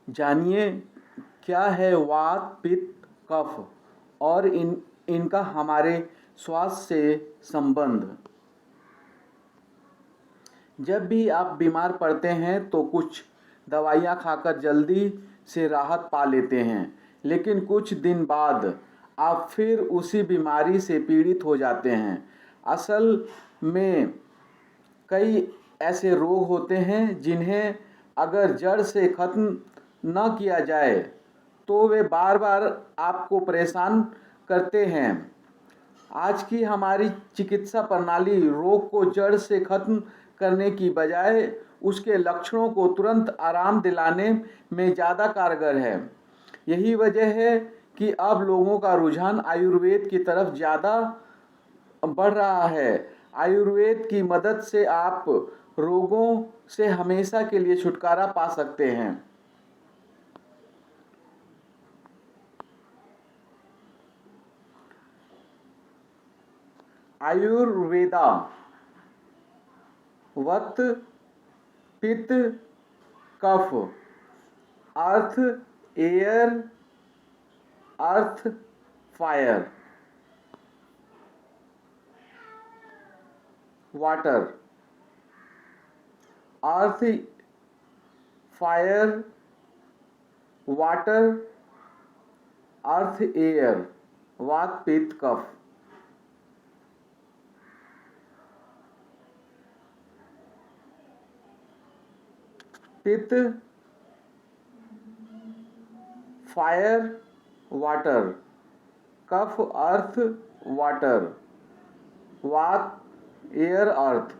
जानिए क्या है वात पित्त कफ और इनका हमारे स्वास्थ्य से संबंध। जब भी आप बीमार पड़ते हैं तो कुछ दवाइयाँ खाकर जल्दी से राहत पा लेते हैं, लेकिन कुछ दिन बाद आप फिर उसी बीमारी से पीड़ित हो जाते हैं। असल में कई ऐसे रोग होते हैं जिन्हें अगर जड़ से ख़त्म न किया जाए तो वे बार बार आपको परेशान करते हैं। आज की हमारी चिकित्सा प्रणाली रोग को जड़ से खत्म करने की बजाय उसके लक्षणों को तुरंत आराम दिलाने में ज़्यादा कारगर है। यही वजह है कि अब लोगों का रुझान आयुर्वेद की तरफ ज़्यादा बढ़ रहा है। आयुर्वेद की मदद से आप रोगों से हमेशा के लिए छुटकारा पा सकते हैं। आयुर्वेदा वत पित्त कफ, अर्थ एयर, अर्थ फायर, वाटर, अर्थ फायर, वाटर, अर्थ एयर, वात पित्त कफ। पित्त फायर वाटर, कफ अर्थ वाटर, वात एयर अर्थ।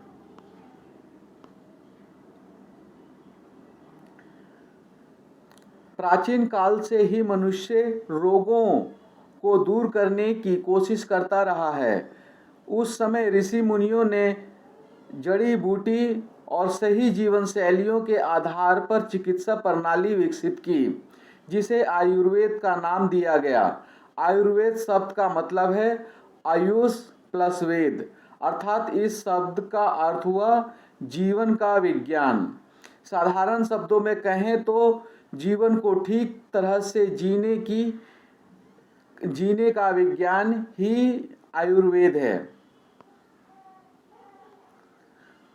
प्राचीन काल से ही मनुष्य रोगों को दूर करने की कोशिश करता रहा है। उस समय ऋषि मुनियों ने जड़ी बूटी और सही जीवन शैलियों के आधार पर चिकित्सा प्रणाली विकसित की, जिसे आयुर्वेद का नाम दिया गया। आयुर्वेद शब्द का मतलब है आयुष प्लस वेद, अर्थात इस शब्द का अर्थ हुआ जीवन का विज्ञान। साधारण शब्दों में कहें तो जीवन को ठीक तरह से जीने का विज्ञान ही आयुर्वेद है।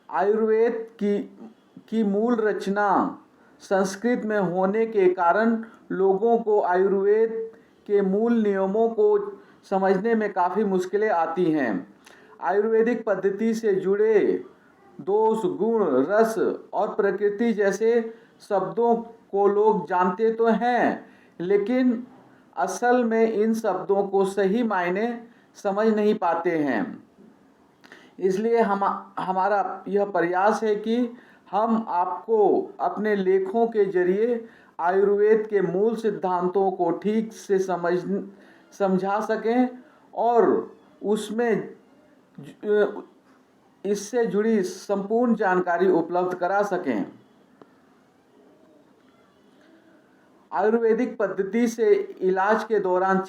आयुर्वेद की मूल रचना संस्कृत में होने के कारण लोगों को आयुर्वेद के मूल नियमों को समझने में काफ़ी मुश्किलें आती हैं। आयुर्वेदिक पद्धति से जुड़े दोष, गुण, रस और प्रकृति जैसे शब्दों को लोग जानते तो हैं, लेकिन असल में इन शब्दों को सही मायने समझ नहीं पाते हैं। इसलिए हमारा यह प्रयास है कि हम आपको अपने लेखों के जरिए आयुर्वेद के मूल सिद्धांतों को ठीक से समझा सकें और उसमें इससे जुड़ी संपूर्ण जानकारी उपलब्ध करा सकें। आयुर्वेदिक पद्धति से इलाज के दौरान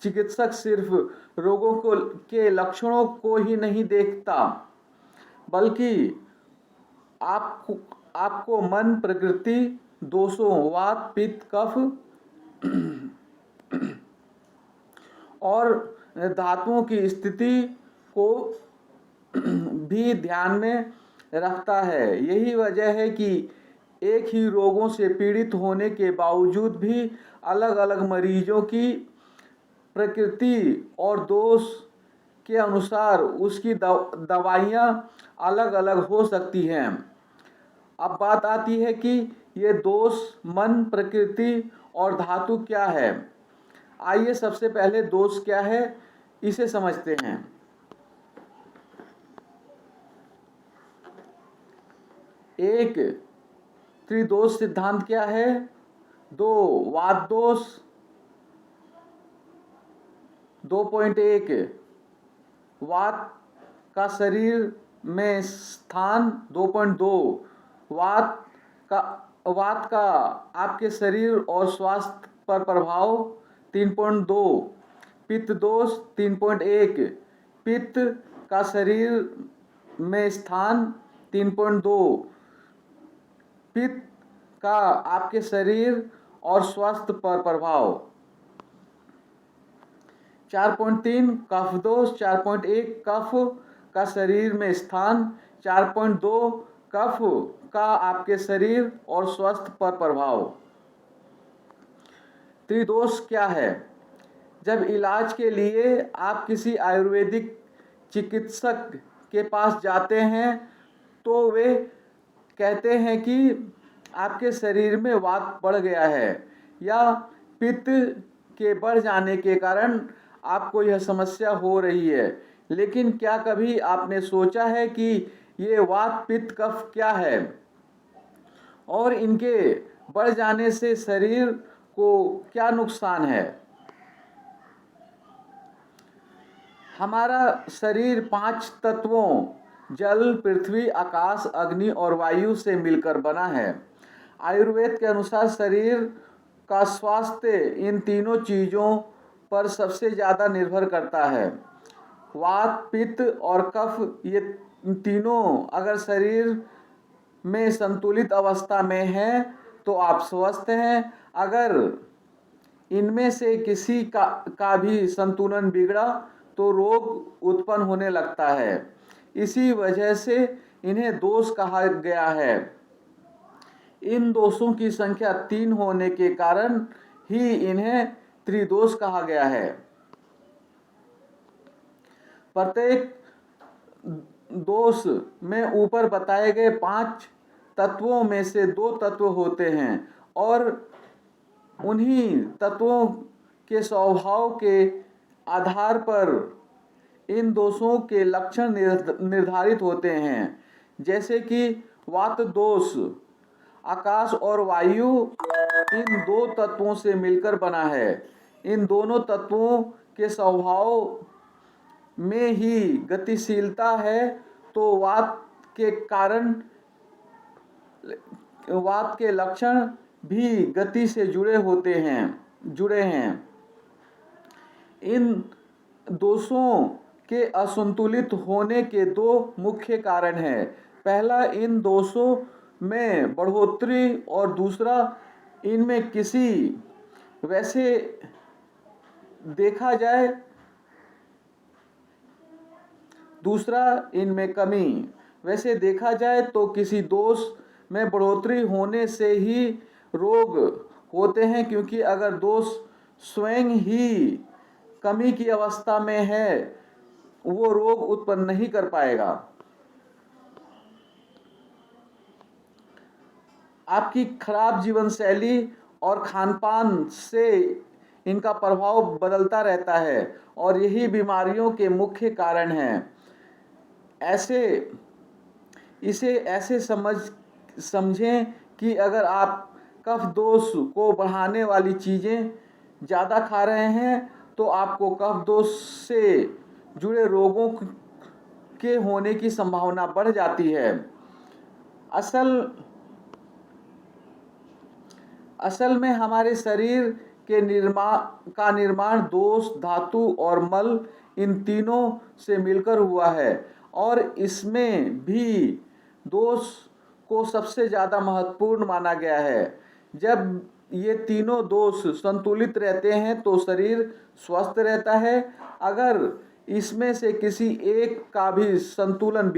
चिकित्सक सिर्फ रोगों के लक्षणों को ही नहीं देखता, बल्कि आपको मन, प्रकृति, दोषों, वात पित्त कफ और धातुओं की स्थिति को भी ध्यान में रखता है। यही वजह है कि एक ही रोगों से पीड़ित होने के बावजूद भी अलग अलग मरीजों की प्रकृति और दोष के अनुसार उसकी दवाइयाँ अलग अलग हो सकती हैं। अब बात आती है कि ये दोष, मन, प्रकृति और धातु क्या है। आइए सबसे पहले दोष क्या है इसे समझते हैं। एक, त्रिदोष सिद्धांत क्या है। दो, वात दोष। 2.1 वात का शरीर में स्थान। 2.2 वात का आपके शरीर और स्वास्थ्य पर प्रभाव। 3.2 पित्त दोष। 3.1 पित्त का शरीर में स्थान। 3.2 पित्त का आपके शरीर और स्वास्थ्य पर प्रभाव। 4.3 कफ दोष। 4.1 कफ का शरीर में स्थान। 4.2 कफ का आपके शरीर और स्वास्थ्य पर प्रभाव। त्रिदोष क्या है? जब इलाज के लिए आप किसी आयुर्वेदिक चिकित्सक के पास जाते हैं तो वे कहते हैं कि आपके शरीर में वात बढ़ गया है या पित्त के बढ़ जाने के कारण आपको यह समस्या हो रही है। लेकिन क्या कभी आपने सोचा है कि ये वात पित्त कफ क्या है और इनके बढ़ जाने से शरीर को क्या नुकसान है? हमारा शरीर 5 तत्वों जल, पृथ्वी, आकाश, अग्नि और वायु से मिलकर बना है। आयुर्वेद के अनुसार शरीर का स्वास्थ्य इन तीनों चीज़ों पर सबसे ज़्यादा निर्भर करता है। वात, पित्त और कफ, ये तीनों अगर शरीर में संतुलित अवस्था में है तो आप स्वस्थ हैं। अगर इनमें से किसी का भी संतुलन बिगड़ा तो रोग उत्पन्न होने लगता है। इसी वजह से इन्हें दोष कहा गया है। इन दोषों की संख्या 3 होने के कारण ही इन्हें त्रिदोष कहा गया है। प्रत्येक दोष में ऊपर बताए गए 5 तत्वों में से 2 तत्व होते हैं और उन्हीं तत्वों के स्वभाव के आधार पर इन दोषों के लक्षण निर्धारित होते हैं। जैसे कि वात दोष, आकाश और वायु इन 2 तत्वों से मिलकर बना है। इन दोनों तत्वों के स्वभाव में ही गतिशीलता है, तो वात के लक्षण भी गति से जुड़े हैं। इन दोषों के असंतुलित होने के 2 मुख्य कारण हैं। पहला, इन दोषों में बढ़ोतरी और दूसरा, इनमें कमी। वैसे देखा जाए तो किसी दोष में बढ़ोतरी होने से ही रोग होते हैं, क्योंकि अगर दोष स्वयं ही कमी की अवस्था में है वो रोग उत्पन्न नहीं कर पाएगा। आपकी खराब जीवन शैली और खानपान से इनका प्रभाव बदलता रहता है और यही बीमारियों के मुख्य कारण हैं। इसे ऐसे समझें कि अगर आप कफ दोष को बढ़ाने वाली चीज़ें ज़्यादा खा रहे हैं तो आपको कफ दोष से जुड़े रोगों के होने की संभावना बढ़ जाती है। असल में हमारे शरीर के निर्माण दोष, धातु और मल, इन तीनों से मिलकर हुआ है और इसमें भी दोष को सबसे ज़्यादा महत्वपूर्ण माना गया है। जब ये तीनों दोष संतुलित रहते हैं तो शरीर स्वस्थ रहता है। अगर इसमें से किसी एक का भी संतुलन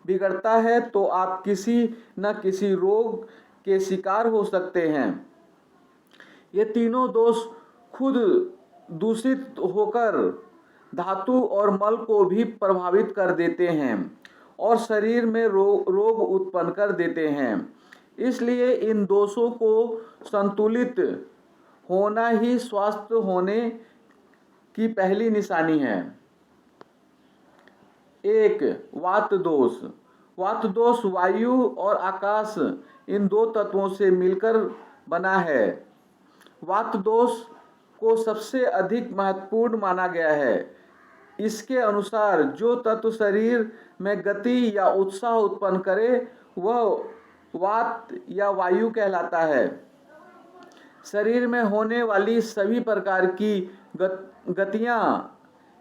बिगड़ता है तो आप किसी न किसी रोग के शिकार हो सकते हैं। ये तीनों दोष खुद दूषित होकर धातु और मल को भी प्रभावित कर देते हैं और शरीर में रोग उत्पन्न कर देते हैं। इसलिए इन दोषों को संतुलित होना ही स्वस्थ होने की पहली निशानी है। 1. वात दोष। वात दोष वायु और आकाश, इन 2 तत्वों से मिलकर बना है। वात दोष को सबसे अधिक महत्वपूर्ण माना गया है। इसके अनुसार जो तत्व शरीर में गति या उत्साह उत्पन्न करे वह वात या वायु कहलाता है। शरीर में होने वाली सभी प्रकार की गतियाँ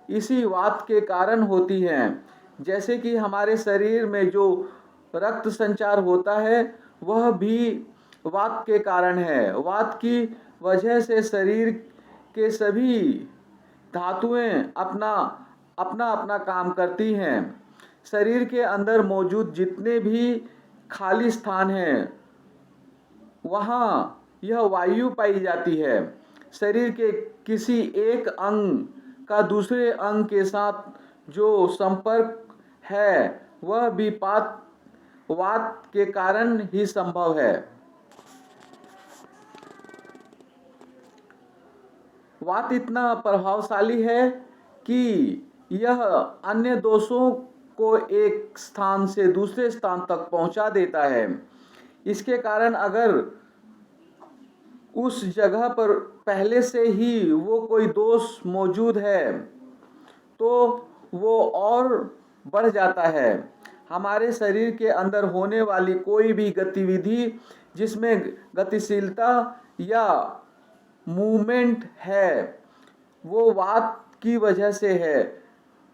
इसी वात के कारण होती हैं। जैसे कि हमारे शरीर में जो रक्त संचार होता है वह भी वात के कारण है। वात की वजह से शरीर के सभी धातुएं अपना अपना अपना काम करती हैं। शरीर के अंदर मौजूद जितने भी खाली स्थान हैं वहाँ यह वायु पाई जाती है। शरीर के किसी एक अंग का दूसरे अंग के साथ जो संपर्क है वह भी वात के कारण ही संभव है। वात इतना प्रभावशाली है कि यह अन्य दोषों को एक स्थान से दूसरे स्थान तक पहुंचा देता है। इसके कारण अगर उस जगह पर पहले से ही वो कोई दोष मौजूद है तो वो और बढ़ जाता है। हमारे शरीर के अंदर होने वाली कोई भी गतिविधि जिसमें गतिशीलता या मूवमेंट है वो वात की वजह से है।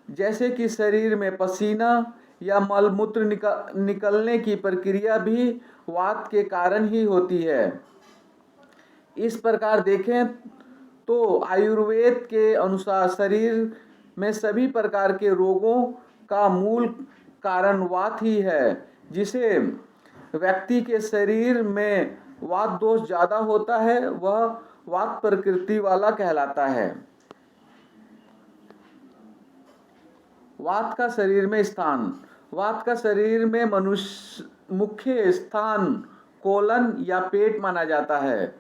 जैसे कि शरीर में पसीना या मलमूत्र निकलने की प्रक्रिया भी वात के कारण ही होती है। इस प्रकार देखें तो आयुर्वेद के अनुसार शरीर में सभी प्रकार के रोगों का मूल कारण वात ही है। जिसे व्यक्ति के शरीर में वात दोष ज़्यादा होता है वह वात प्रकृति वाला कहलाता है। वात का शरीर में स्थान। वात का शरीर में मुख्य स्थान कोलन या पेट माना जाता है।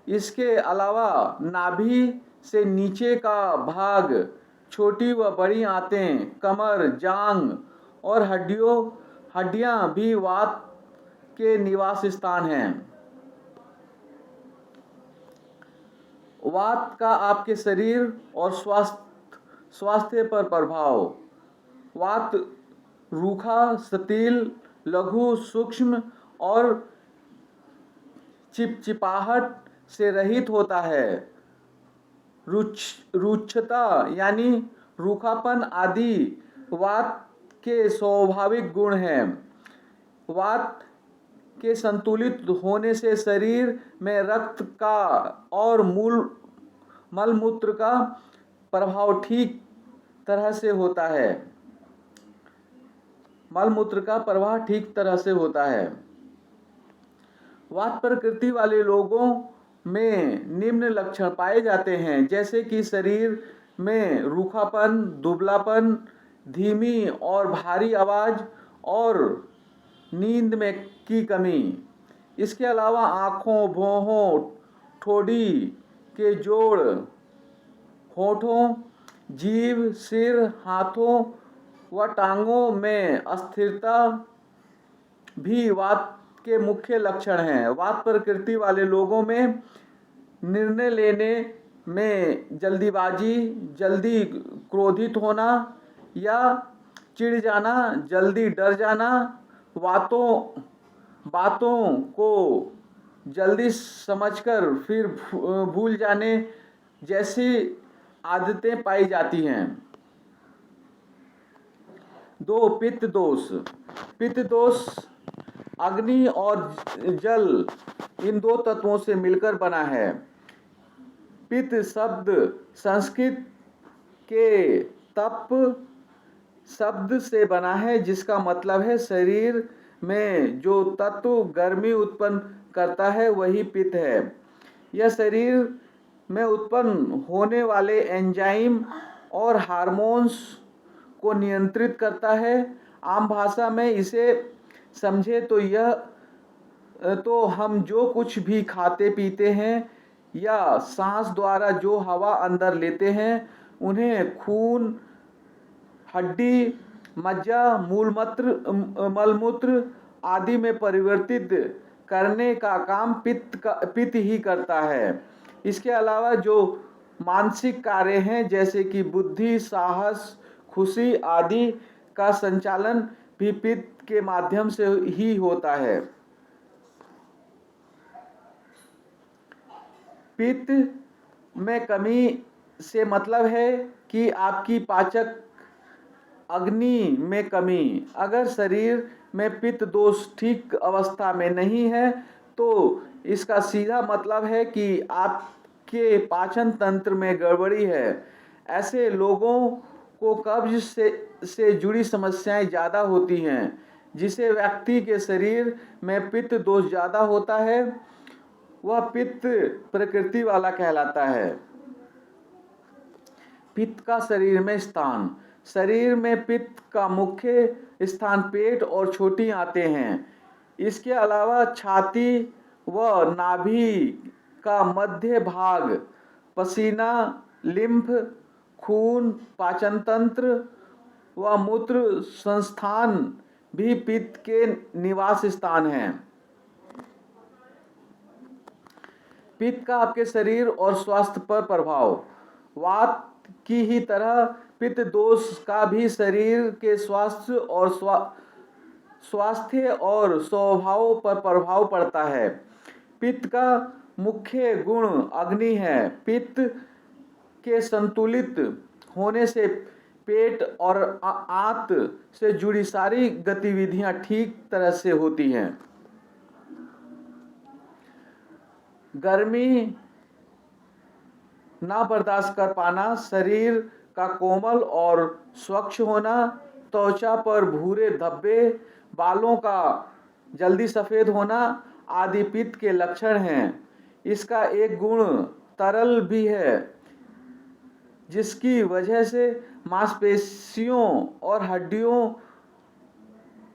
इसके अलावा नाभि से नीचे का भाग, छोटी व बड़ी आंतें, कमर, जांघ और हड्डियां भी वात के निवास स्थान हैं। वात का आपके शरीर और स्वास्थ्य पर प्रभाव। वात रूखा, सटील, लघु, सूक्ष्म और चिपचिपाहट से रहित होता है। रुक्षता यानी रूखापन आदि वात के स्वाभाविक गुण हैं। वात के संतुलित होने से शरीर में रक्त का और मलमूत्र का प्रभाव ठीक तरह से होता है। मलमूत्र का प्रवाह ठीक तरह से होता है। वात प्रकृति वाले लोगों में निम्न लक्षण पाए जाते हैं जैसे कि शरीर में रूखापन, दुबलापन, धीमी और भारी आवाज़ और नींद में की कमी। इसके अलावा आँखों, भौहों, ठोड़ी के जोड़, होठों, जीभ, सिर, हाथों व टांगों में अस्थिरता भी वात के मुख्य लक्षण हैं। वात प्रकृति वाले लोगों में निर्णय लेने में जल्दीबाजी, जल्दी क्रोधित होना या चिढ़ जाना, जल्दी डर जाना, बातों को जल्दी समझकर फिर भूल जाने जैसी आदतें पाई जाती हैं। 2. पित्त दोष। पित्त दोष अग्नि और जल इन दो तत्वों से मिलकर बना है। पित्त शब्द संस्कृत के तप शब्द से बना है जिसका मतलब है शरीर में जो तत्व गर्मी उत्पन्न करता है वही पित्त है। यह शरीर में उत्पन्न होने वाले एंजाइम और हार्मोन्स को नियंत्रित करता है। आम भाषा में इसे समझे तो हम जो कुछ भी खाते पीते हैं या सांस द्वारा जो हवा अंदर लेते हैं उन्हें खून, हड्डी, मज्जा, मलमूत्र आदि में परिवर्तित करने का काम पित्त ही करता है। इसके अलावा जो मानसिक कार्य हैं जैसे कि बुद्धि, साहस, खुशी आदि का संचालन भी पित्त के माध्यम से ही होता है। पित्त में कमी से मतलब है कि आपकी पाचक अग्नि में कमी। अगर शरीर में पित्त दोष ठीक अवस्था में नहीं है तो इसका सीधा मतलब है कि आपके पाचन तंत्र में गड़बड़ी है। ऐसे लोगों को कब्ज से जुड़ी समस्याएं ज़्यादा होती हैं। जिसे व्यक्ति के शरीर में पित्त दोष ज़्यादा होता है वह पित्त प्रकृति वाला कहलाता है। पित्त का शरीर में स्थान। शरीर में पित्त का मुख्य स्थान पेट और छोटी आंतें हैं। इसके अलावा छाती व नाभि का मध्य भाग, पसीना, लिम्फ, खून, पाचन तंत्र व मूत्र संस्थान भी पित्त के निवास स्थान हैं। पित्त का आपके शरीर और स्वास्थ्य पर प्रभाव। वात की ही तरह पित्त दोष का भी शरीर के स्वास्थ्य और स्वभाव पर प्रभाव पड़ता है। पित्त का मुख्य गुण अग्नि है। पित्त के संतुलित होने से पेट और आंत से जुड़ी सारी गतिविधियां ठीक तरह से होती हैं। गर्मी ना बर्दाश्त कर पाना, शरीर का कोमल और स्वच्छ होना, त्वचा पर भूरे धब्बे, बालों का जल्दी सफ़ेद होना आदि पित्त के लक्षण हैं। इसका एक गुण तरल भी है जिसकी वजह से मांसपेशियों और हड्डियों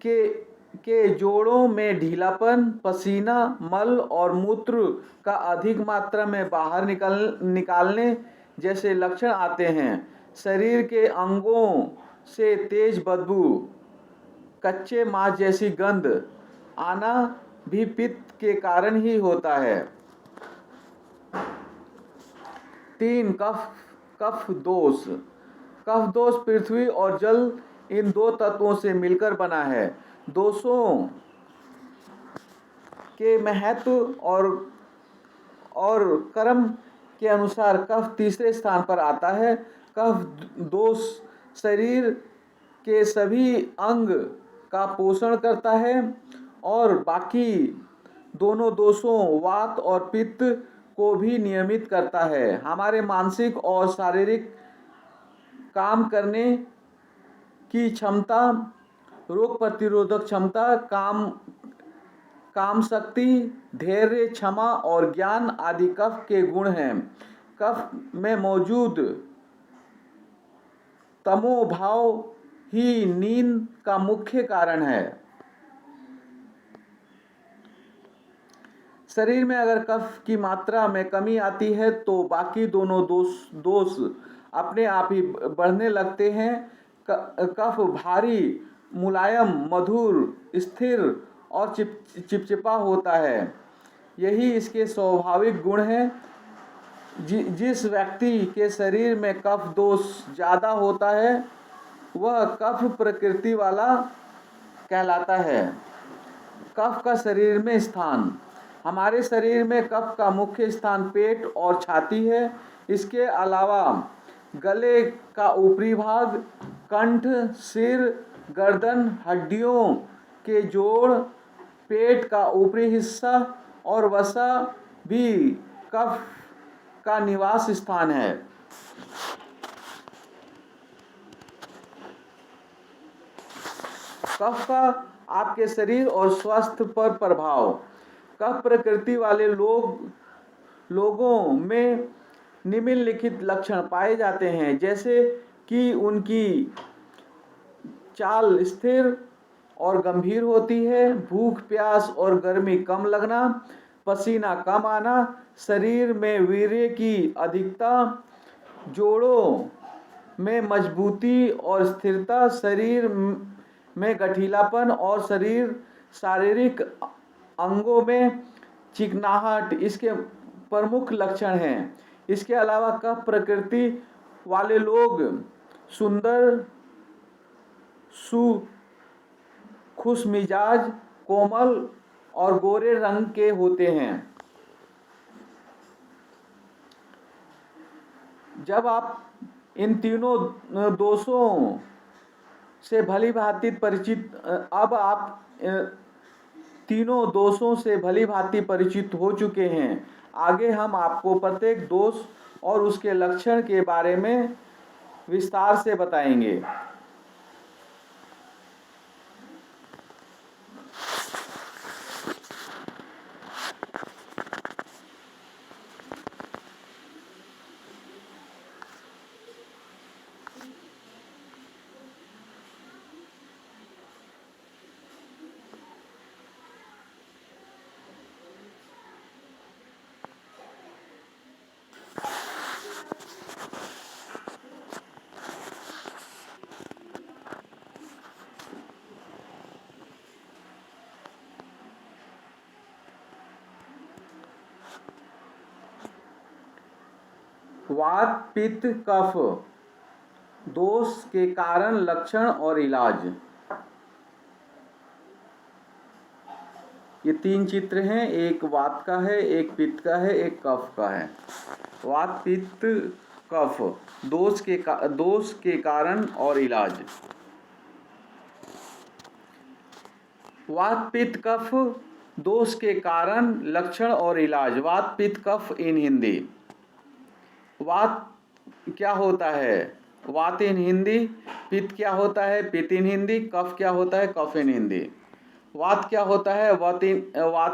के जोड़ों में ढीलापन, पसीना, मल और मूत्र का अधिक मात्रा में बाहर निकालने जैसे लक्षण आते हैं। शरीर के अंगों से तेज बदबू, कच्चे मांस जैसी गंध आना भी पित्त के कारण ही होता है। 3. कफ दोष। कफ दोष पृथ्वी और जल इन दो तत्वों से मिलकर बना है। दोषों के महत्व और कर्म के अनुसार कफ तीसरे स्थान पर आता है। कफ दोष शरीर के सभी अंग का पोषण करता है और बाकी दोनों दोषों वात और पित्त को भी नियमित करता है। हमारे मानसिक और शारीरिक काम करने की क्षमता, रोग प्रतिरोधक क्षमता, काम शक्ति, धैर्य, क्षमा और ज्ञान आदि कफ के गुण हैं। कफ में मौजूद तमोभाव ही नींद का मुख्य कारण है। शरीर में अगर कफ की मात्रा में कमी आती है तो बाकी दोनों दोष अपने आप ही बढ़ने लगते हैं। कफ भारी, मुलायम, मधुर, स्थिर और चिपचिपा होता है। यही इसके स्वाभाविक गुण हैं। जिस व्यक्ति के शरीर में कफ दोष ज़्यादा होता है वह कफ प्रकृति वाला कहलाता है। कफ का शरीर में स्थान। हमारे शरीर में कफ का मुख्य स्थान पेट और छाती है। इसके अलावा गले का ऊपरी भाग, कंठ, सिर, गर्दन, हड्डियों के जोड़, पेट का ऊपरी हिस्सा और वसा भी कफ का निवास स्थान है। कफ का आपके शरीर और स्वास्थ्य पर प्रभाव। कफ प्रकृति वाले लोगों में निम्नलिखित लक्षण पाए जाते हैं, जैसे कि उनकी चाल स्थिर और गंभीर होती है, भूख, प्यास और गर्मी कम लगना, पसीना कम आना, शरीर में वीर्य की अधिकता, जोड़ों में मजबूती और स्थिरता, शरीर में गठीलापन और शारीरिक अंगों में चिकनाहट इसके प्रमुख लक्षण हैं। इसके अलावा कफ प्रकृति वाले लोग सुंदर, खुशमिजाज, कोमल और गोरे रंग के होते हैं। जब आप इन तीनों दोषों से भली भांति परिचित अब आप तीनों दोषों से भली भांति परिचित हो चुके हैं। आगे हम आपको प्रत्येक दोष और उसके लक्षण के बारे में विस्तार से बताएंगे। वात पित्त कफ दोष के कारण, लक्षण और इलाज। ये 3 चित्र हैं, एक वात का है, एक पित्त का है, एक कफ का है। वात पित्त कफ दोष के कारण और इलाज। वात पित्त कफ दोष के कारण, लक्षण और इलाज। वात पित्त कफ इन हिंदी। वात क्या होता है? वात इन हिंदी। पित्त क्या होता है? पित्त इन हिंदी। कफ क्या होता है? कफ इन हिंदी। वात क्या होता है? वात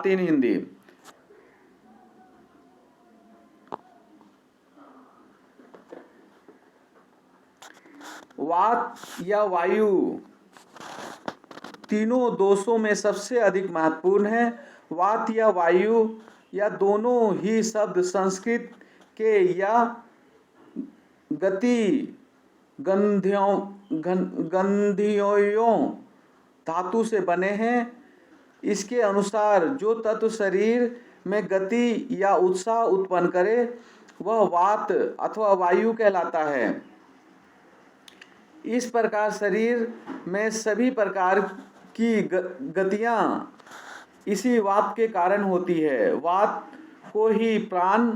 इन हिंदी। वात या वायु तीनों दोषों में सबसे अधिक महत्वपूर्ण है। वात या वायु या दोनों ही शब्द संस्कृत के या गति गंधियों धातु से बने हैं। इसके अनुसार जो तत्व शरीर में गति या उत्साह उत्पन्न करे वह वात अथवा वायु कहलाता है। इस प्रकार शरीर में सभी प्रकार की गतियाँ इसी वात के कारण होती है। वात को ही प्राण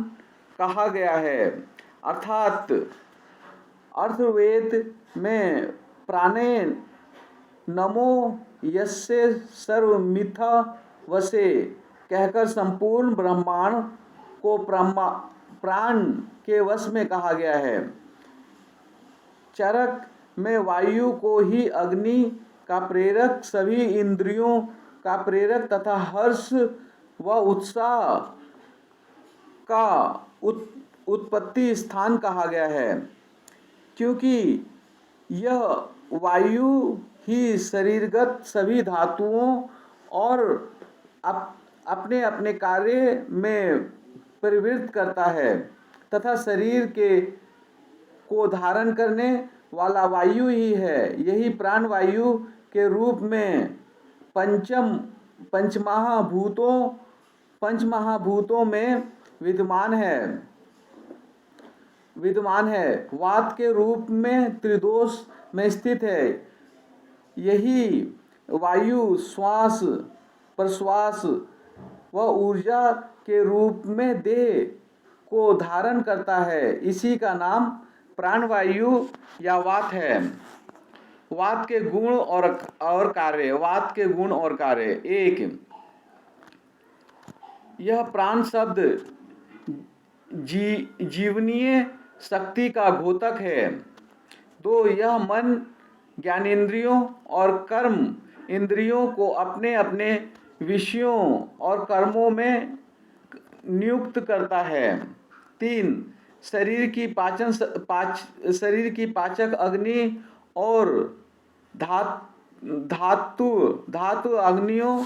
कहा गया है, अर्थात अथर्ववेद में प्राणे नमो यस्य सर्वमिथा वसे कहकर संपूर्ण ब्रह्मांड को प्राण के वश में कहा गया है। चरक में वायु को ही अग्नि का प्रेरक, सभी इंद्रियों का प्रेरक तथा हर्ष व उत्साह का उत्पत्ति स्थान कहा गया है, क्योंकि यह वायु ही शरीरगत सभी धातुओं और अपने अपने कार्य में प्रवृत्त करता है तथा शरीर को धारण करने वाला वायु ही है। यही प्राण वायु के रूप में पंचमहाभूतों में विद्यमान है। वात के रूप में त्रिदोष में स्थित है। यही वायु श्वास प्रश्वास व ऊर्जा के रूप में देह को धारण करता है। इसी का नाम प्राणवायु या वात है। वात के गुण और कार्य। वात के गुण और कार्य। 1, यह प्राण शब्द जीवनीय शक्ति का घोतक है। 2, यह मन ज्ञानेंद्रियों और कर्म इंद्रियों को अपने अपने विषयों और कर्मों में नियुक्त करता है। 3, शरीर की पाचक अग्नि और धातु अग्नियों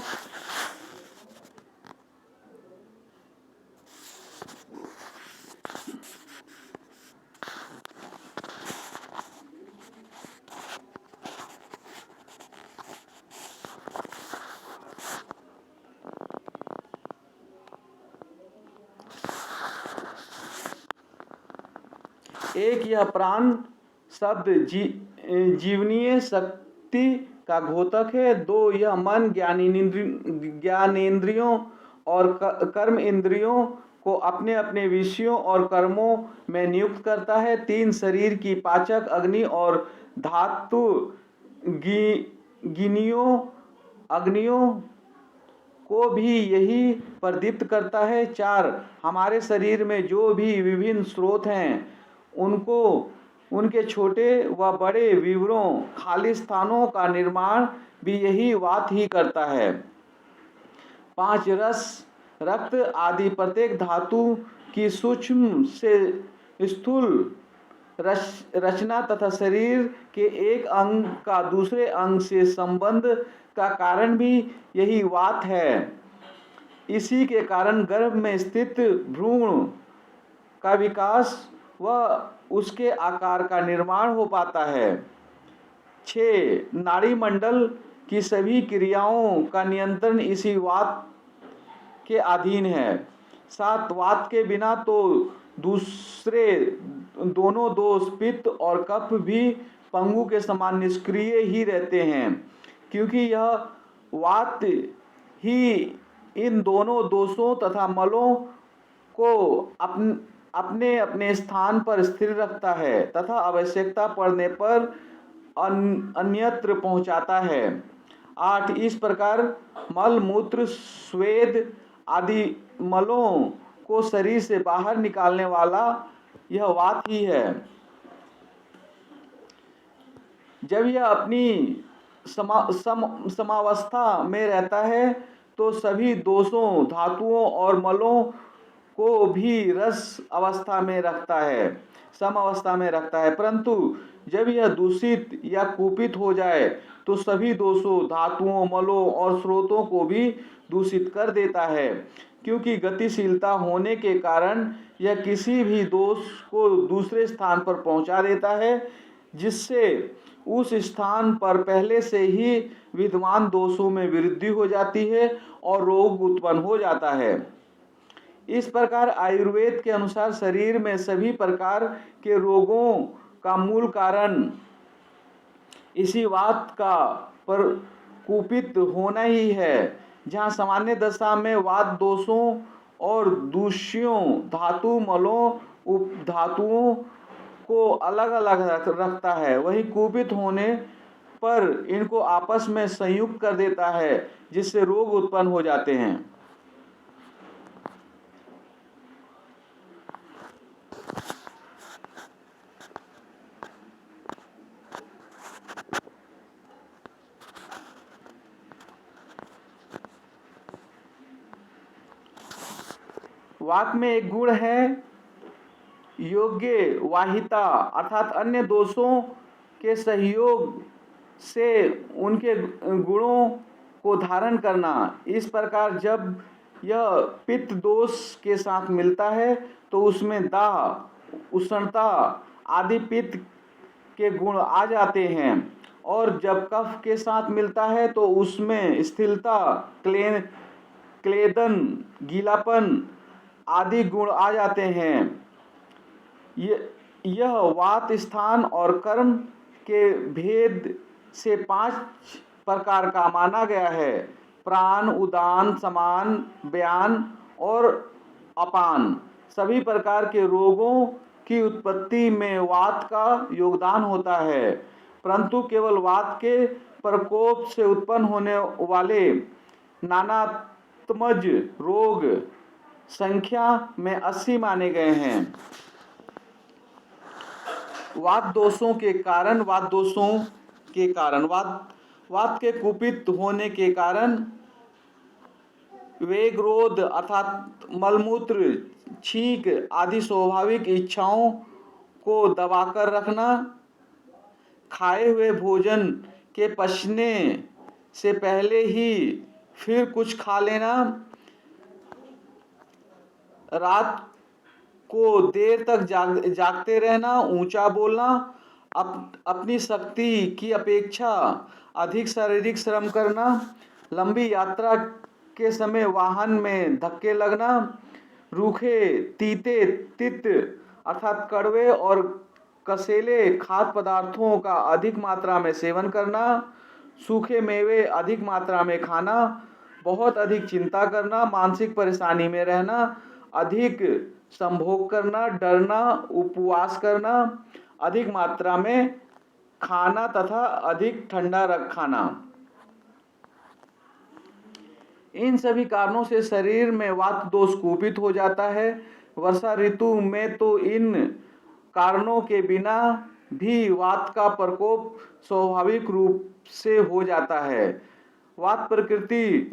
एक, यह प्राण शब्द जीवनीय शक्ति का घोतक है। 2, यह मन ज्ञानेंद्रियों और कर्म इंद्रियों को अपने अपने विषयों और कर्मों में नियुक्त करता है। 3, शरीर की पाचक अग्नि और धातु गिनियों अग्नियों को भी यही प्रदीप्त करता है। 4 हमारे शरीर में जो भी विभिन्न स्रोत हैं उनको उनके छोटे व बड़े विवरों खाली स्थानों का निर्माण भी यही वात ही करता है। 5 रस रक्त आदि प्रत्येक धातु की सूक्ष्म से स्थूल रचना तथा शरीर के एक अंग का दूसरे अंग से संबंध का कारण भी यही वात है। इसी के कारण गर्भ में स्थित भ्रूण का विकास व उसके आकार का निर्माण हो पाता है। 6 नाड़ी मंडल की सभी क्रियाओं का नियंत्रण इसी वात के अधीन है। 7 वात के बिना तो दूसरे दोनों दोष पित्त और कफ भी पंगु के समान निष्क्रिय ही रहते हैं, क्योंकि यह वात ही इन दोनों दोषों तथा मलों को अपने अपने स्थान पर स्थिर रखता है तथा आवश्यकता पड़ने पर अन्यत्र पहुंचाता है। 8 इस प्रकार मल मूत्र स्वेद आदि मलों को शरीर से बाहर निकालने वाला यह वात ही है। जब यह अपनी समावस्था में रहता है तो सभी दोषों धातुओं और मलों को भी रस अवस्था में रखता है, सम अवस्था में रखता है। परंतु जब यह दूषित या कुपित हो जाए तो सभी दोषों धातुओं मलों और स्रोतों को भी दूषित कर देता है, क्योंकि गतिशीलता होने के कारण यह किसी भी दोष को दूसरे स्थान पर पहुंचा देता है, जिससे उस स्थान पर पहले से ही विद्यमान दोषों में वृद्धि हो जाती है और रोग उत्पन्न हो जाता है। इस प्रकार आयुर्वेद के अनुसार शरीर में सभी प्रकार के रोगों का मूल कारण इसी वात का प्रकुपित होना ही है। जहाँ सामान्य दशा में वात दोषों और दूषियों धातु मलों उपधातुओं को अलग अलग रखता है, वही कुपित होने पर इनको आपस में संयुक्त कर देता है, जिससे रोग उत्पन्न हो जाते हैं। वाक में एक गुण है योग्य वाहिता, अर्थात अन्य दोषों के सहयोग से उनके गुणों को धारण करना। इस प्रकार जब यह पित्त दोष के साथ मिलता है तो उसमें दाह उष्णता आदि पित्त के गुण आ जाते हैं, और जब कफ के साथ मिलता है तो उसमें स्थिरता क्लेदन गीलापन आदि गुण आ जाते हैं। यह वात स्थान और कर्म के भेद से 5 प्रकार का माना गया है: प्राण, उदान, समान, व्यान और अपान। सभी प्रकार के रोगों की उत्पत्ति में वात का योगदान होता है, परंतु केवल वात के प्रकोप से उत्पन्न होने वाले नानात्मज रोग संख्या में 80 माने गए हैं। वात दोषों के कारण वात के कुपित होने के कारण वेगरोध अर्थात मलमूत्र छींक आदि स्वाभाविक इच्छाओं को दबाकर रखना, खाए हुए भोजन के पचने से पहले ही फिर कुछ खा लेना, रात को देर तक जागते रहना, ऊंचा बोलना, अपनी शक्ति की अपेक्षा अधिक शारीरिक श्रम करना, लंबी यात्रा के समय वाहन में धक्के लगना, रूखे तीते तित अर्थात कड़वे और कसेले खाद्य पदार्थों का अधिक मात्रा में सेवन करना, सूखे मेवे अधिक मात्रा में खाना, बहुत अधिक चिंता करना, मानसिक परेशानी में रहना, अधिक संभोग करना, डरना, उपवास करना, अधिक मात्रा में खाना तथा अधिक ठंडा खाना। इन सभी कारणों से शरीर में वात दोष कुपित हो जाता है। वर्षा ऋतु में तो इन कारणों के बिना भी वात का प्रकोप स्वाभाविक रूप से हो जाता है। वात प्रकृति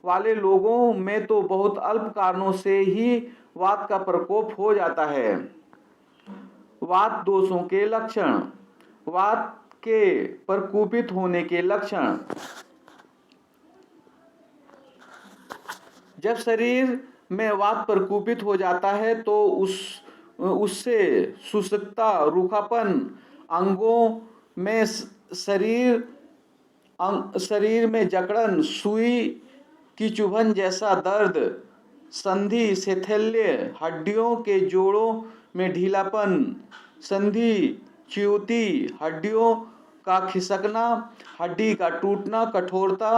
वाले लोगों में तो बहुत अल्प कारणों से ही वात का प्रकोप हो जाता है। वात दोषों के लक्षण। वात के प्रकोपित होने के लक्षण। जब शरीर में वात प्रकोपित हो जाता है तो उससे शुष्कता, रूखापन, अंगों में शरीर में जकड़न, सुई की चुभन जैसा दर्द, संधि शैथिल्य, हड्डियों के जोड़ों में ढीलापन, संधि च्युति, हड्डियों का खिसकना, हड्डी का टूटना, कठोरता,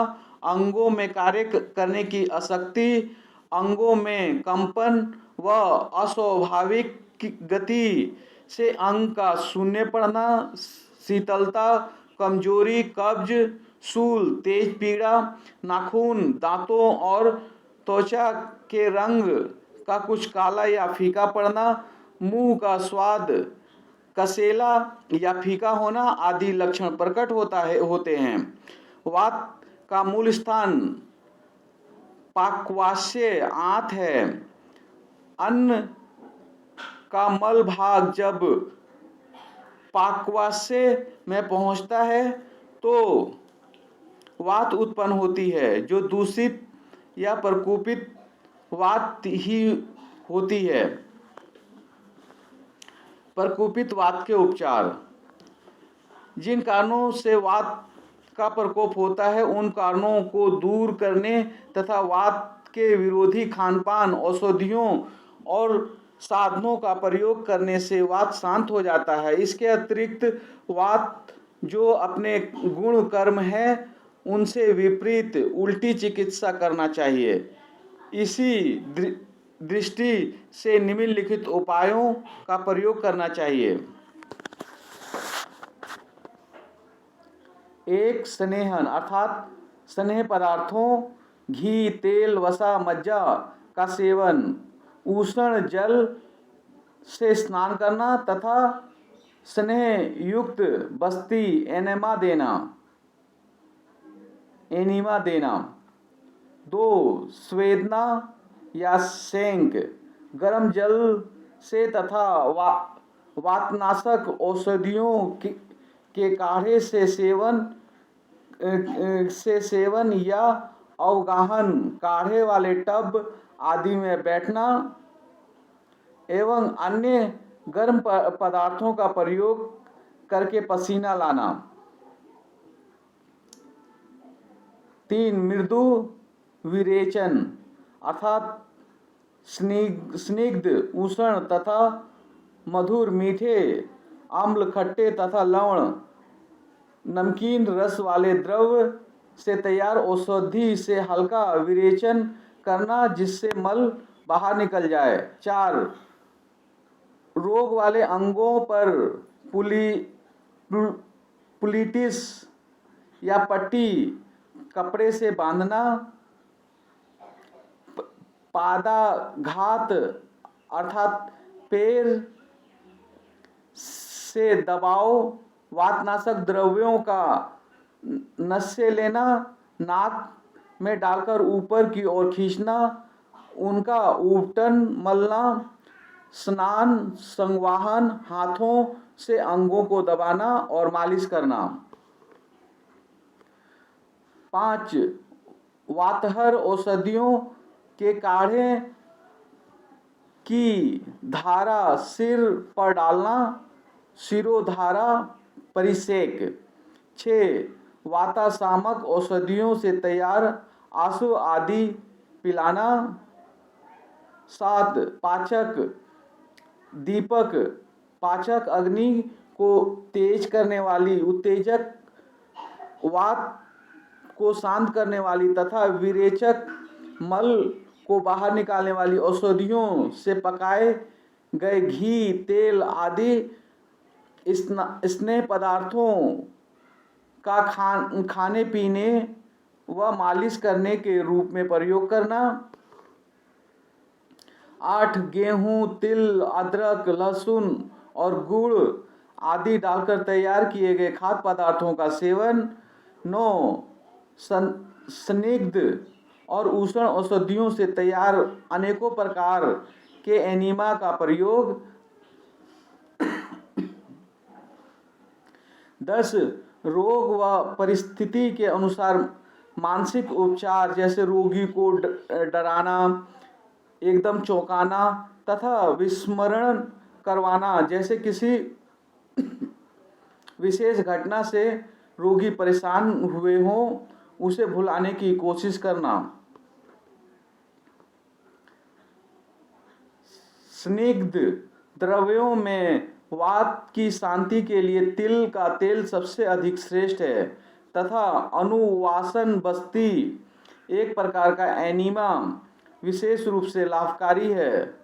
अंगों में कार्य करने की अशक्ति, अंगों में कंपन व अस्वाभाविक गति से अंग का शून्य पड़ना, शीतलता, कमजोरी, कब्ज, शूल, तेज पीड़ा, नाखून, दांतों और त्वचा के रंग का कुछ काला या फीका पड़ना, मुंह का स्वाद कसेला या फीका होना आदि लक्षण प्रकट होते हैं। वात का मूल स्थान पाकवाश्य आंत है। अन्न का मल भाग जब पाकवाश्य में पहुंचता है तो वात उत्पन्न होती है, जो दूषित या प्रकोपित वात ही होती है। प्रकोपित वात के उपचार। जिन कारणों से वात का प्रकोप होता है उन कारणों को दूर करने तथा वात के विरोधी खानपान, औषधियों और साधनों का प्रयोग करने से वात शांत हो जाता है। इसके अतिरिक्त वात जो अपने गुण कर्म है उनसे विपरीत उल्टी चिकित्सा करना चाहिए। इसी दृष्टि से निम्नलिखित उपायों का प्रयोग करना चाहिए। 1. स्नेहन अर्थात स्नेह पदार्थों, घी, तेल, वसा, मज्जा का सेवन, उष्ण जल से स्नान करना तथा स्नेह युक्त बस्ती एनिमा देना। 2. स्वेदना या सेंक, गर्म जल से तथा वातनाशक औषधियों के काढ़े से सेवन या अवगाहन, काढ़े वाले टब आदि में बैठना एवं अन्य गर्म पदार्थों का प्रयोग करके पसीना लाना। 3. मृदु विरेचन अर्थात स्निग्ध, उष्ण तथा मधुर, मीठे, अम्ल, खट्टे तथा लवण, नमकीन रस वाले द्रव्य से तैयार औषधि से हल्का विरेचन करना जिससे मल बाहर निकल जाए। 4. रोग वाले अंगों पर पुलिटिस या पट्टी कपड़े से बांधना। पादाघात अर्थात पैर से दबाव, वातनाशक द्रव्यों का नशे लेना, नाक में डालकर ऊपर की ओर खींचना, उनका उबटन मलना, स्नान, संवाहन, हाथों से अंगों को दबाना और मालिश करना। 5. वातहर औषधियों के काढ़े की धारा सिर पर डालना, शिरोधारा परिसेक। 6. वाताशामक औषधियों से तैयार आंसू आदि पिलाना। 7. पाचक दीपक, पाचक अग्नि को तेज करने वाली, उत्तेजक, वात को शांत करने वाली तथा विरेचक, मल को बाहर निकालने वाली औषधियों से पकाए गए घी, तेल आदि स्नेह पदार्थों का खाने पीने व मालिश करने के रूप में प्रयोग करना। 8 गेहूं, तिल, अदरक, लहसुन और गुड़ आदि डालकर तैयार किए गए खाद्य पदार्थों का सेवन। 9 स्निग्ध और उष्ण औषधियों से तैयार अनेकों प्रकार के एनिमा का प्रयोग। 10 रोग व परिस्थिति के अनुसार मानसिक उपचार, जैसे रोगी को डराना, एकदम चौंकाना तथा विस्मरण करवाना, जैसे किसी विशेष घटना से रोगी परेशान हुए हों उसे भुलाने की कोशिश करना। स्निग्ध द्रव्यों में वात की शांति के लिए तिल का तेल सबसे अधिक श्रेष्ठ है तथा अनुवासन बस्ती एक प्रकार का एनिमा विशेष रूप से लाभकारी है।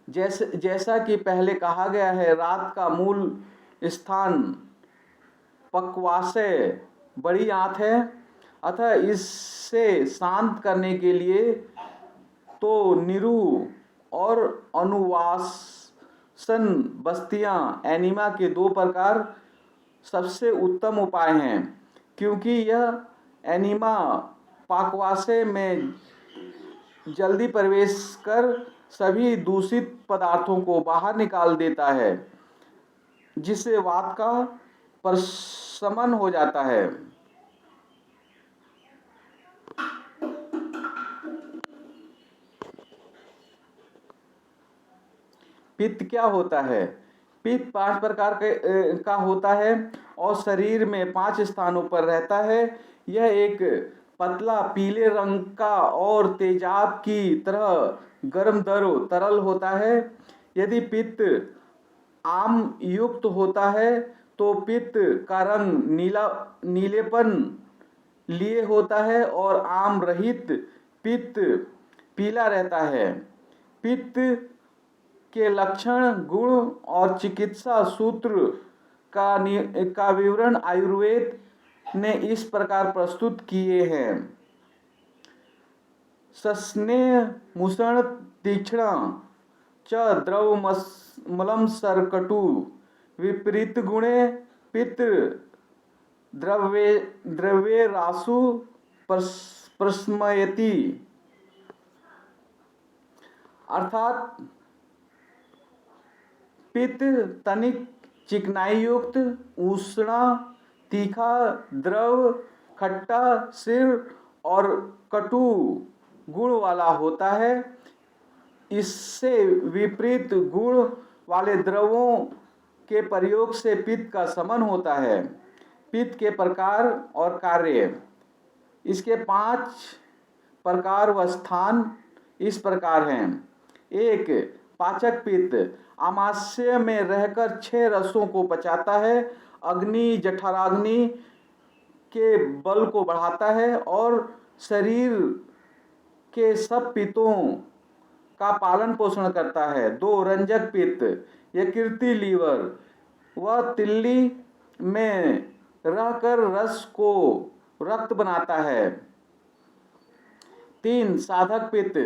जैसा कि पहले कहा गया है, रात का मूल स्थान पक्वाशय बड़ी आंत है, अतः इससे शांत करने के लिए तो निरु और अनुवासन बस्तियां एनिमा के 2 प्रकार सबसे उत्तम उपाय हैं, क्योंकि यह एनिमा पाकवाशय में जल्दी प्रवेश कर सभी दूषित पदार्थों को बाहर निकाल देता है, जिससे वात का प्रशमन हो जाता है। पित्त क्या होता है? पित्त 5 प्रकार का होता है और शरीर में 5 स्थानों पर रहता है। यह एक पतला पीले रंग का और तेजाब की तरह गर्म तरल होता है। यदि पित्त आम युक्त होता है तो पित्त का रंग नीलेपन लिए होता है और आम रहित पित्त पीला रहता है। पित्त के लक्षण, गुण और चिकित्सा सूत्र का विवरण आयुर्वेद ने इस प्रकार प्रस्तुत किए हैं। सस्नेह मुषण तीक्ष्ण च द्रवमलम सरकटु विपरीत गुणे पित्त द्रव्ये रासु प्रस्मयति। अर्थात पित्त तनिक चिकनाई युक्त, उष्ण, तीखा, द्रव, खट्टा, सिर और कटु गुण वाला होता है। इससे विपरीत गुण वाले द्रवों के प्रयोग से पित्त का शमन होता है। पित्त के प्रकार और कार्य। इसके 5 प्रकार व स्थान इस प्रकार हैं। 1 पाचक पित्त आमाशय में रहकर 6 रसों को पचाता है, अग्नि जठराग्नि के बल को बढ़ाता है और शरीर के सब पित्तों का पालन पोषण करता है। 2 रंजक पित्त यकृति लीवर व तिल्ली में रहकर रस को रक्त बनाता है। 3 साधक पित्त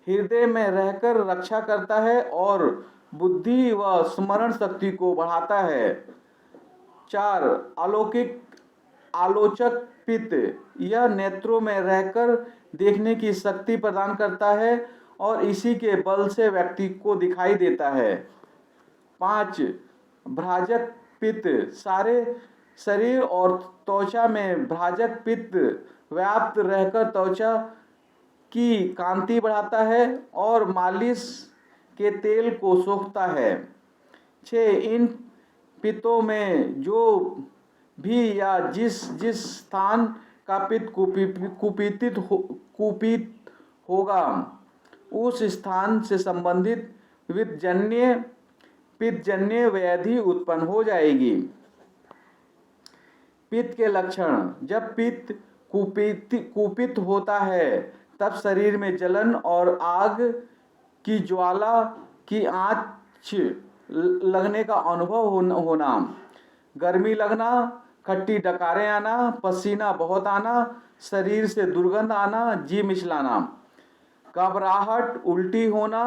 हृदय में रहकर रक्षा करता है और बुद्धि व स्मरण शक्ति को बढ़ाता है। 4 आलोचक पित्त, यह नेत्रों में रहकर देखने की शक्ति प्रदान करता है और इसी के बल से व्यक्ति को दिखाई देता है। 5 भ्राजक पित्त, सारे शरीर और त्वचा में भ्राजक पित्त व्याप्त रहकर त्वचा की कांति बढ़ाता है और मालिश के तेल को सोखता है। 6 इन पित्तों में जो भी या जिस स्थान का पित्त कुपित होगा उस स्थान से संबंधित पित्तजन्य व्याधि उत्पन्न हो जाएगी। पित्त के लक्षण। जब पित्त कुपित होता है तब शरीर में जलन और आग की ज्वाला की आँच लगने का अनुभव होना, गर्मी लगना, खट्टी डकारें आना, पसीना बहुत आना, शरीर से दुर्गंध आना, जी मिचलाना, घबराहट, उल्टी होना,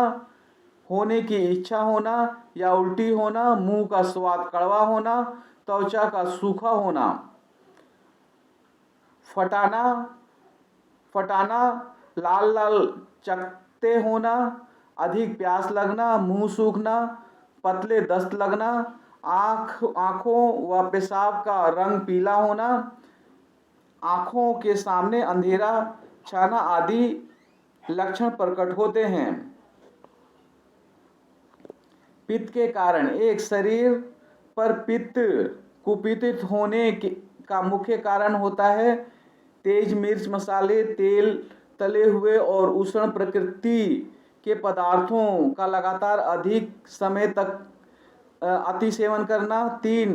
होने की इच्छा होना या उल्टी होना, मुंह का स्वाद कड़वा होना, त्वचा का सूखा होना, फटाना फटाना, लाल लाल चकत्ते होना, अधिक प्यास लगना, मुंह सूखना, पतले दस्त लगना, आँखों व पेशाब का रंग पीला होना, आँखों के सामने अंधेरा छाना आदि लक्षण प्रकट होते हैं। पित्त के कारण, एक, शरीर पर पित्त कुपित होने का मुख्य कारण होता है तेज मिर्च, मसाले, तेल, तले हुए और उष्ण प्रकृति के पदार्थों का लगातार अधिक समय तक अति सेवन करना। 3,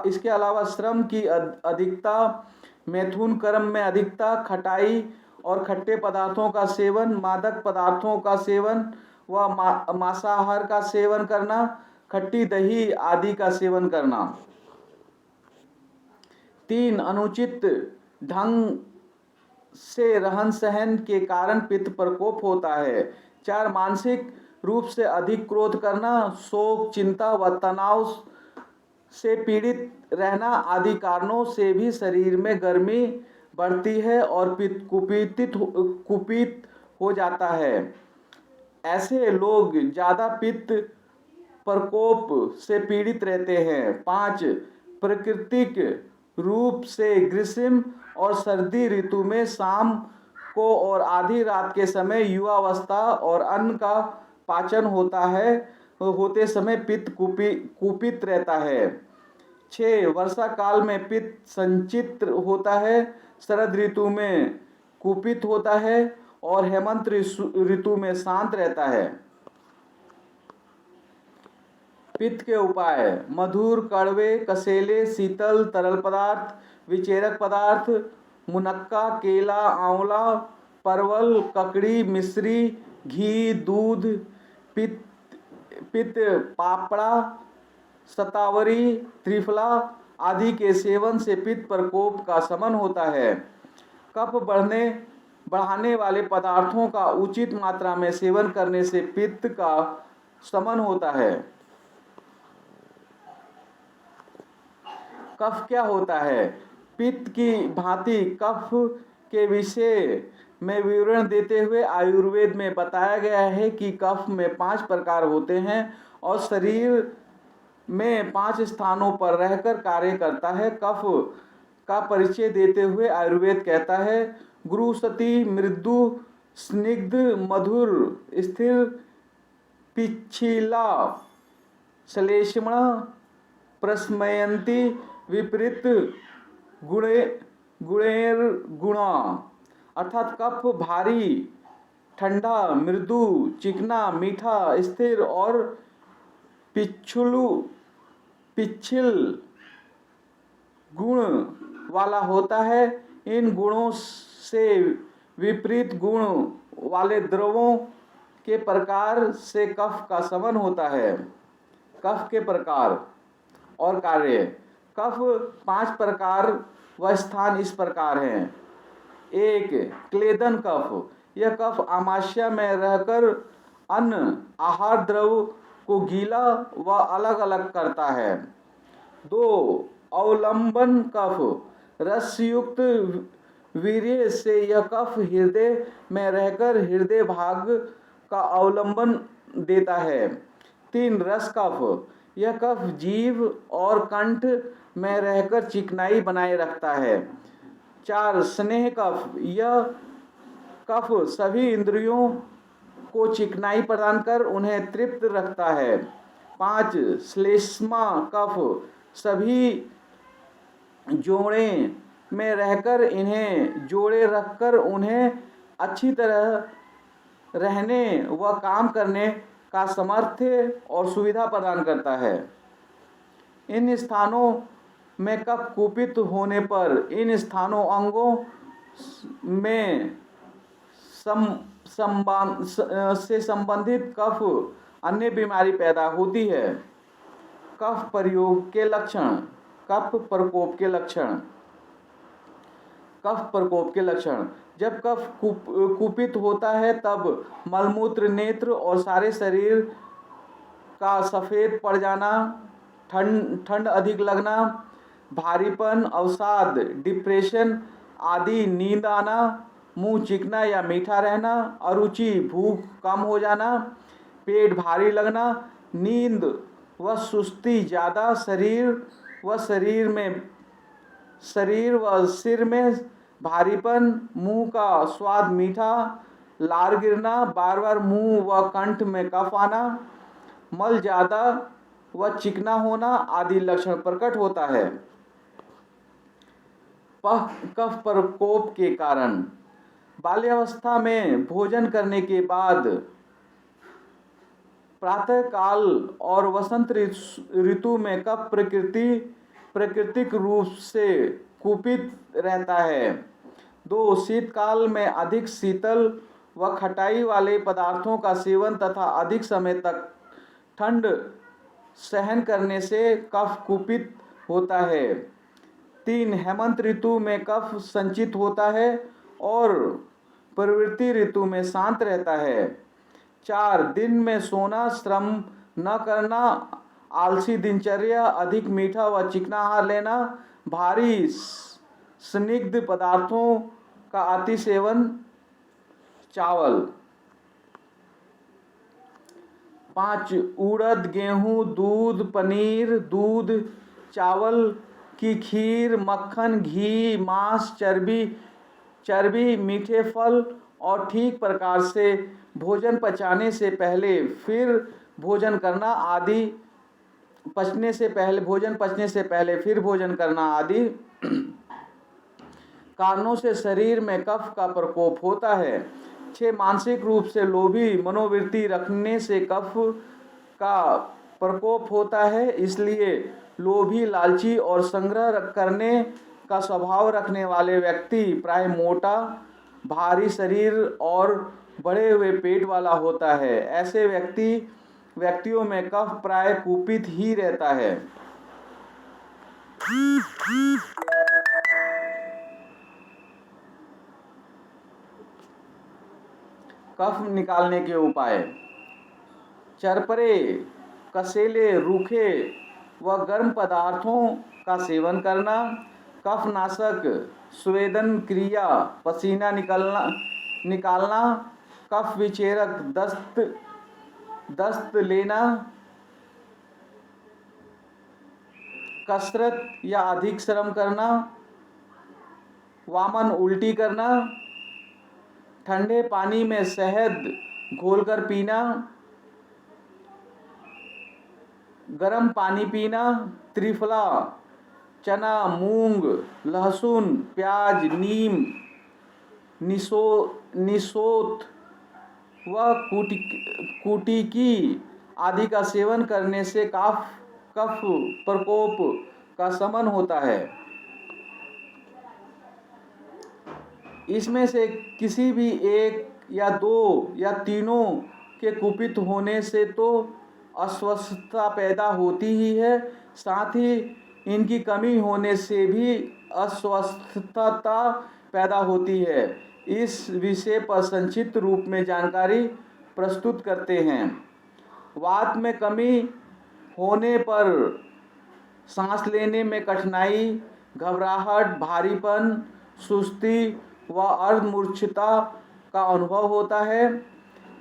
इसके अलावा श्रम की अधिकता, मैथुन कर्म में अधिकता, खटाई और खट्टे पदार्थों का सेवन, मादक पदार्थों का सेवन व मांसाहार का सेवन करना, खट्टी दही आदि का सेवन करना। 3, अनुचित ढंग से रहन सहन के कारण पित्त प्रकोप होता है। 4, मानसिक रूप से अधिक क्रोध करना, शोक, चिंता व तनाव से पीड़ित रहना आदि कारणों से भी शरीर में गर्मी बढ़ती है और पित्त कुपित हो जाता है। ऐसे लोग ज़्यादा पित्त प्रकोप से पीड़ित रहते हैं। 5, प्राकृतिक रूप से ग्रीष्म और सर्दी ऋतु में शाम को और आधी रात के समय युवावस्था और अन्न का पाचन होते समय पित्त कुपित रहता है। 6, वर्षा काल में पित्त संचित होता है, शरद ऋतु में कुपित होता है और हेमंत ऋतु में शांत रहता है। पित्त के उपाय: मधुर, कड़वे, कसेले, शीतल, तरल पदार्थ, विचेरक पदार्थ, मुनक्का, केला, आंवला, परवल, ककड़ी, मिश्री, घी, दूध, पित्त पापड़ा, शतावरी, त्रिफला आदि के सेवन से पित्त प्रकोप का शमन होता है। कफ बढ़ाने वाले पदार्थों का उचित मात्रा में सेवन करने से पित्त का शमन होता है। कफ क्या होता है? पित्त की भांति कफ के विषय में विवरण देते हुए आयुर्वेद में बताया गया है कि कफ में 5 प्रकार होते हैं और शरीर में 5 स्थानों पर रहकर कार्य करता है। कफ का परिचय देते हुए आयुर्वेद कहता है: गुरुसती, मृदु, स्निग्ध, मधुर, स्थिर, पिच्छीला, श्लेष्म, प्रस्मयंती, विपरीत, गुणैर्गुणा। अर्थात कफ भारी, ठंडा, मृदु, चिकना, मीठा, स्थिर और पिच्छिल गुण वाला होता है। इन गुणों से विपरीत गुण वाले द्रवों के प्रकार से कफ का शमन होता है। कफ के प्रकार और कार्य: कफ 5 प्रकार व स्थान इस प्रकार हैं। 1, क्लेदन कफ: यह कफ आमाशय में रहकर अन्न आहार द्रव को गीला व अलग अलग करता है। 2, अवलंबन कफ: रसयुक्त वीर्य से यह कफ हृदय में रहकर हृदय भाग का अवलंबन देता है। 3, रस कफ: यह कफ जीभ और कंठ में रहकर चिकनाई बनाए रखता है। 4, स्नेह कफ: यह कफ सभी इंद्रियों को चिकनाई प्रदान कर उन्हें तृप्त रखता है। 5, श्लेष्मा कफ: सभी जोड़े में रहकर इन्हें जोड़े रखकर उन्हें अच्छी तरह रहने व काम करने का सामर्थ्य और सुविधा प्रदान करता है। इन स्थानों में कफ कुपित होने पर इन स्थानों अंगों में से संबंधित कफ अन्य बीमारी पैदा होती है। कफ प्रयोग के लक्षण। कफ प्रकोप के लक्षण। कफ प्रकोप के लक्षण। जब कफ कुपित होता है तब मलमूत्र, नेत्र और सारे शरीर का सफ़ेद पड़ जाना, ठंड अधिक लगना, भारीपन, अवसाद, डिप्रेशन आदि, नींद आना, मुंह चिकना या मीठा रहना, अरुचि, भूख कम हो जाना, पेट भारी लगना, नींद व सुस्ती ज़्यादा, शरीर व सिर में भारीपन, मुंह का स्वाद मीठा, लार गिरना, बार बार मुंह व कंठ में कफ आना, मल ज़्यादा व चिकना होना आदि लक्षण प्रकट होता है। कफ प्रकोप के कारण। बाल्यावस्था में भोजन करने के बाद प्रातःकाल और वसंत ऋतु में कफ प्राकृतिक रूप से कुपित रहता है। 2. शीतकाल में अधिक शीतल व खटाई वाले पदार्थों का सेवन तथा अधिक समय तक ठंड सहन करने से कफ कुपित होता है। 3. हेमंत ऋतु में कफ संचित होता है और प्रवृत्ति ऋतु में शांत रहता है। 4. दिन में सोना, श्रम न करना, आलसी दिनचर्या, अधिक मीठा व चिकना आहार लेना, भारी स्निग्ध पदार्थों का अति सेवन, चावल। 5. उड़द, गेहूँ, दूध, पनीर, दूध, चावल की खीर, मक्खन, घी, मांस, चर्बी, मीठे फल और ठीक प्रकार से भोजन पचाने से पहले फिर भोजन करना आदि, पचने से पहले फिर भोजन करना आदि कारणों से शरीर में कफ का प्रकोप होता है। 6. मानसिक रूप से लोभी मनोवृत्ति रखने से कफ का प्रकोप होता है। इसलिए लोभी, लालची और संग्रह करने का स्वभाव रखने वाले व्यक्ति प्राय मोटा, भारी शरीर और बढ़े हुए पेट वाला होता है। ऐसे व्यक्तियों में कफ प्राय कुपित ही रहता है। कफ निकालने के उपाय। चरपरे, कसेले, रूखे व गर्म पदार्थों का सेवन करना, कफनाशक, स्वेदन क्रिया, पसीना निकालना, कफ विचेरक, दस्त लेना, कसरत या अधिक श्रम करना, वामन उल्टी करना, ठंडे पानी में शहद घोलकर पीना, गर्म पानी पीना, त्रिफला, चना, मूंग, लहसुन, प्याज, नीम, निसोत व कुटिकी आदि का सेवन करने से कफ प्रकोप का शमन होता है। इसमें से किसी भी एक या दो या तीनों के कुपित होने से तो अस्वस्थता पैदा होती ही है, साथ ही इनकी कमी होने से भी अस्वस्थता पैदा होती है। इस विषय पर संक्षिप्त रूप में जानकारी प्रस्तुत करते हैं। वात में कमी होने पर सांस लेने में कठिनाई, घबराहट, भारीपन, सुस्ती व अर्धमूर्छिता का अनुभव होता है।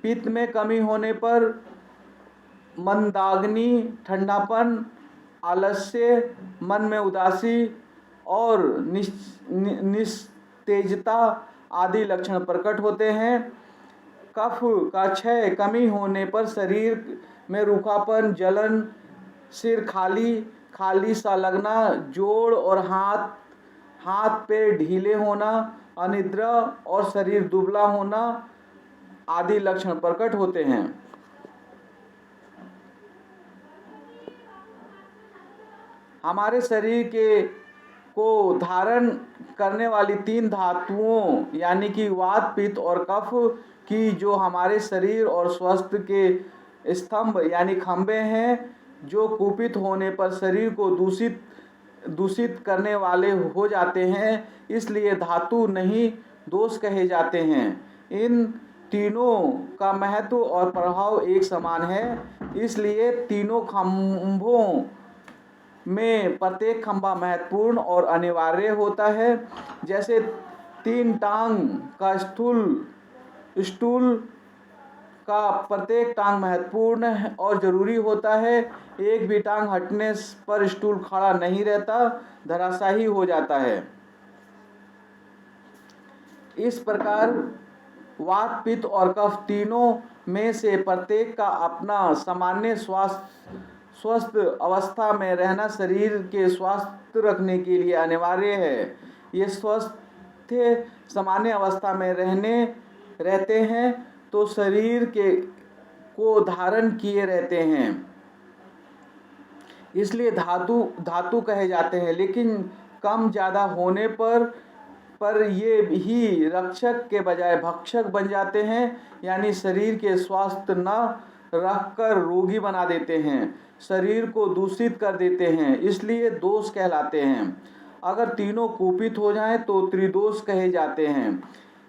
पित्त में कमी होने पर मंदाग्नि, ठंडापन, आलस्य, मन में उदासी और निस्तेजता आदि लक्षण प्रकट होते हैं। कफ का क्षय, कमी होने पर शरीर में रूखापन, जलन, सिर खाली सा लगना, जोड़ और हाथ पैर ढीले होना, अनिद्रा और शरीर दुबला होना आदि लक्षण प्रकट होते हैं। हमारे शरीर के को धारण करने वाली 3 धातुओं यानी कि वात, पित्त और कफ की जो हमारे शरीर और स्वास्थ्य के स्तंभ यानी खंभे हैं, जो कुपित होने पर शरीर को दूषित करने वाले हो जाते हैं, इसलिए धातु नहीं दोष कहे जाते हैं। इन तीनों का महत्व और प्रभाव एक समान है, इसलिए तीनों खंभों में प्रत्येक खंभा महत्वपूर्ण और अनिवार्य होता है। जैसे 3 टांग का स्टूल का प्रत्येक टांग महत्वपूर्ण और जरूरी होता है। एक भी टांग हटने पर स्टूल खड़ा नहीं रहता, धराशायी हो जाता है। इस प्रकार वात, पित्त और कफ तीनों में से प्रत्येक का अपना सामान्य स्वस्थ अवस्था में रहना शरीर के स्वास्थ्य रखने के लिए अनिवार्य है। ये स्वस्थ सामान्य अवस्था में रहते हैं तो शरीर को धारण किए रहते हैं, इसलिए धातु कहे जाते हैं। लेकिन कम ज़्यादा होने पर ये ही रक्षक के बजाय भक्षक बन जाते हैं, यानी शरीर के स्वास्थ्य न रखकर रोगी बना देते हैं, शरीर को दूषित कर देते हैं, इसलिए दोष कहलाते हैं। अगर तीनों कुपित हो जाएं तो त्रिदोष कहे जाते हैं।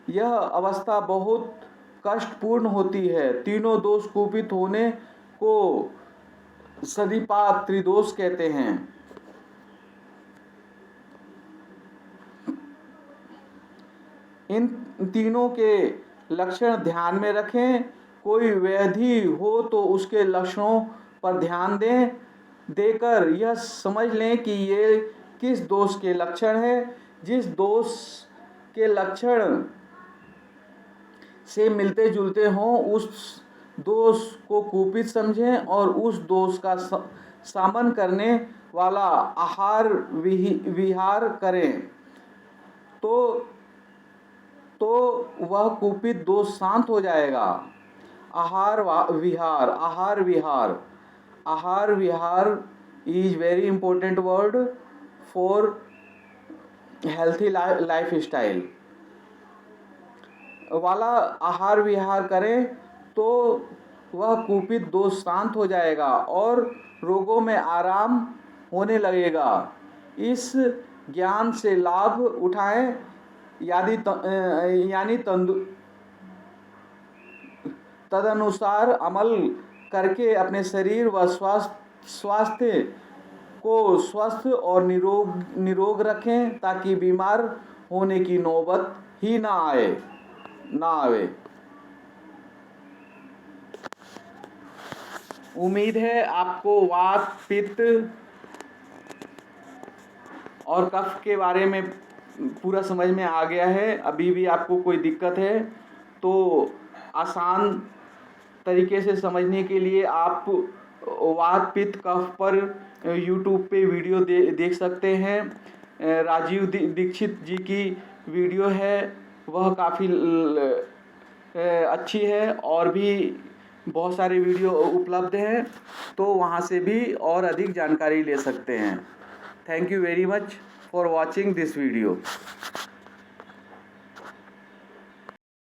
यह अवस्था बहुत कष्टपूर्ण होती है। तीनों दोष कुपित होने को सन्निपात त्रिदोष कहते हैं। इन तीनों के लक्षण ध्यान में रखें। कोई व्याधि हो तो उसके लक्षणों पर ध्यान देकर यह समझ लें कि ये किस दोष के लक्षण है। जिस दोष के लक्षण से मिलते जुलते हों उस दोष को कुपित समझें और उस दोष का शमन करने वाला आहार विहार करें तो वह कुपित दोष शांत हो जाएगा। आहार विहार is very important word for healthy lifestyle वाला आहार विहार करें तो वह कुपित दोष शांत हो जाएगा और रोगों में आराम होने लगेगा। इस ज्ञान से लाभ उठाएं, यानी तदनुसार अमल करके अपने शरीर व स्वास्थ्य को स्वस्थ और निरोग रखें ताकि बीमार होने की नौबत ही ना आवे। उम्मीद है आपको वात, पित्त और कफ के बारे में पूरा समझ में आ गया है। अभी भी आपको कोई दिक्कत है तो आसान तरीके से समझने के लिए आप वात, पित्त, कफ पर YouTube पे वीडियो देख सकते हैं। राजीव दीक्षित जी की वीडियो है, वह काफ़ी अच्छी है और भी बहुत सारे वीडियो उपलब्ध हैं, तो वहाँ से भी और अधिक जानकारी ले सकते हैं। Thank you very much for watching this video.